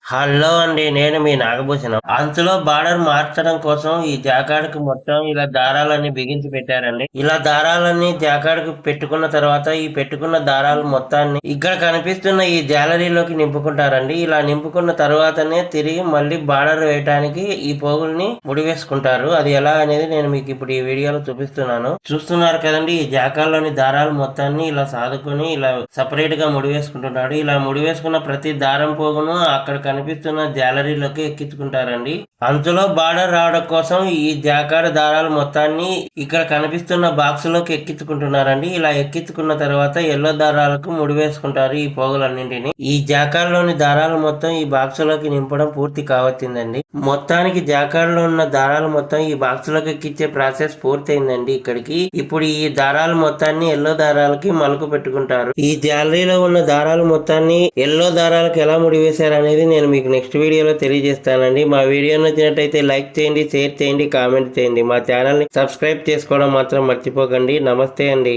Hello అండి. నేను మీ Nagabhushanam. అంచులో border మార్చడం కోసం ఈ జాకార్డ్‌కి మొత్తం ఇలా దారాలన్నీ బిగించి పెట్టారండి. ఇలా దారాలన్నీ జాకార్డ్‌కి పెట్టుకున్న తర్వాత ఈ పెట్టుకున్న దారాలు మొత్తాన్ని ఇక్కడ కనిపిస్తున్న ఈ జాలరీలోకి నింపుకుంటారండి. ఇలా నింపుకున్న తర్వాతనే తిరిగి మళ్ళీ బార్డర్ వేయటానికి ఈ పోగుల్ని ముడివేసుకుంటారు. అది ఎలా అనేది నేను మీకు ఇప్పుడు ఈ వీడియోలో చూపిస్తున్నాను. చూస్తున్నారు కదండీ! ఈ జాకార్డ్‌లోని దారాలు మొత్తాన్ని ఇలా సాదుకొని ఇలా సెపరేట్‌గా ముడివేసుకుంటున్నాడు. ఇలా ముడివేసుకున్న ప్రతి దారం పోగును అక్కడ కనిపిస్తున్న జాలరీలోకి ఎక్కించుకుంటారండి. అంచులో బార్డర్ రావడం కోసం ఈ జాకార్డ్ దారాలు మొత్తాన్ని ఇక్కడ కనిపిస్తున్న బాక్స్ లోకి ఎక్కించుకుంటున్నారండి. ఇలా ఎక్కించుకున్న తర్వాత ఎల్లో దారాలకు ముడివేసుకుంటారు ఈ పోగులన్నింటినీ. ఈ జాకార్డ్ లోని దారాలు మొత్తం ఈ బాక్స్ లోకి నింపడం పూర్తి కావచ్చిందండి. మొత్తానికి జాకార్డ్ లో ఉన్న దారాలు మొత్తం ఈ బాక్స్ లోకి ఎక్కించే ప్రాసెస్ పూర్తయిందండి ఇక్కడికి. ఇప్పుడు ఈ దారాలు మొత్తాన్ని ఎల్లో దారాలకి మలుకు పెట్టుకుంటారు. ఈ జాలరీలో ఉన్న దారాలు మొత్తాన్ని ఎల్లో దారాలకు ఎలా ముడివేశారు అనేది నేను మీకు నెక్స్ట్ వీడియోలో తెలియజేస్తానండి. మా వీడియో నచ్చినట్టయితే లైక్ చేయండి, షేర్ చేయండి, కామెంట్ చేయండి. మా ఛానల్ ని సబ్స్క్రైబ్ చేసుకోవడం మాత్రం మర్చిపోకండి. నమస్తే అండి.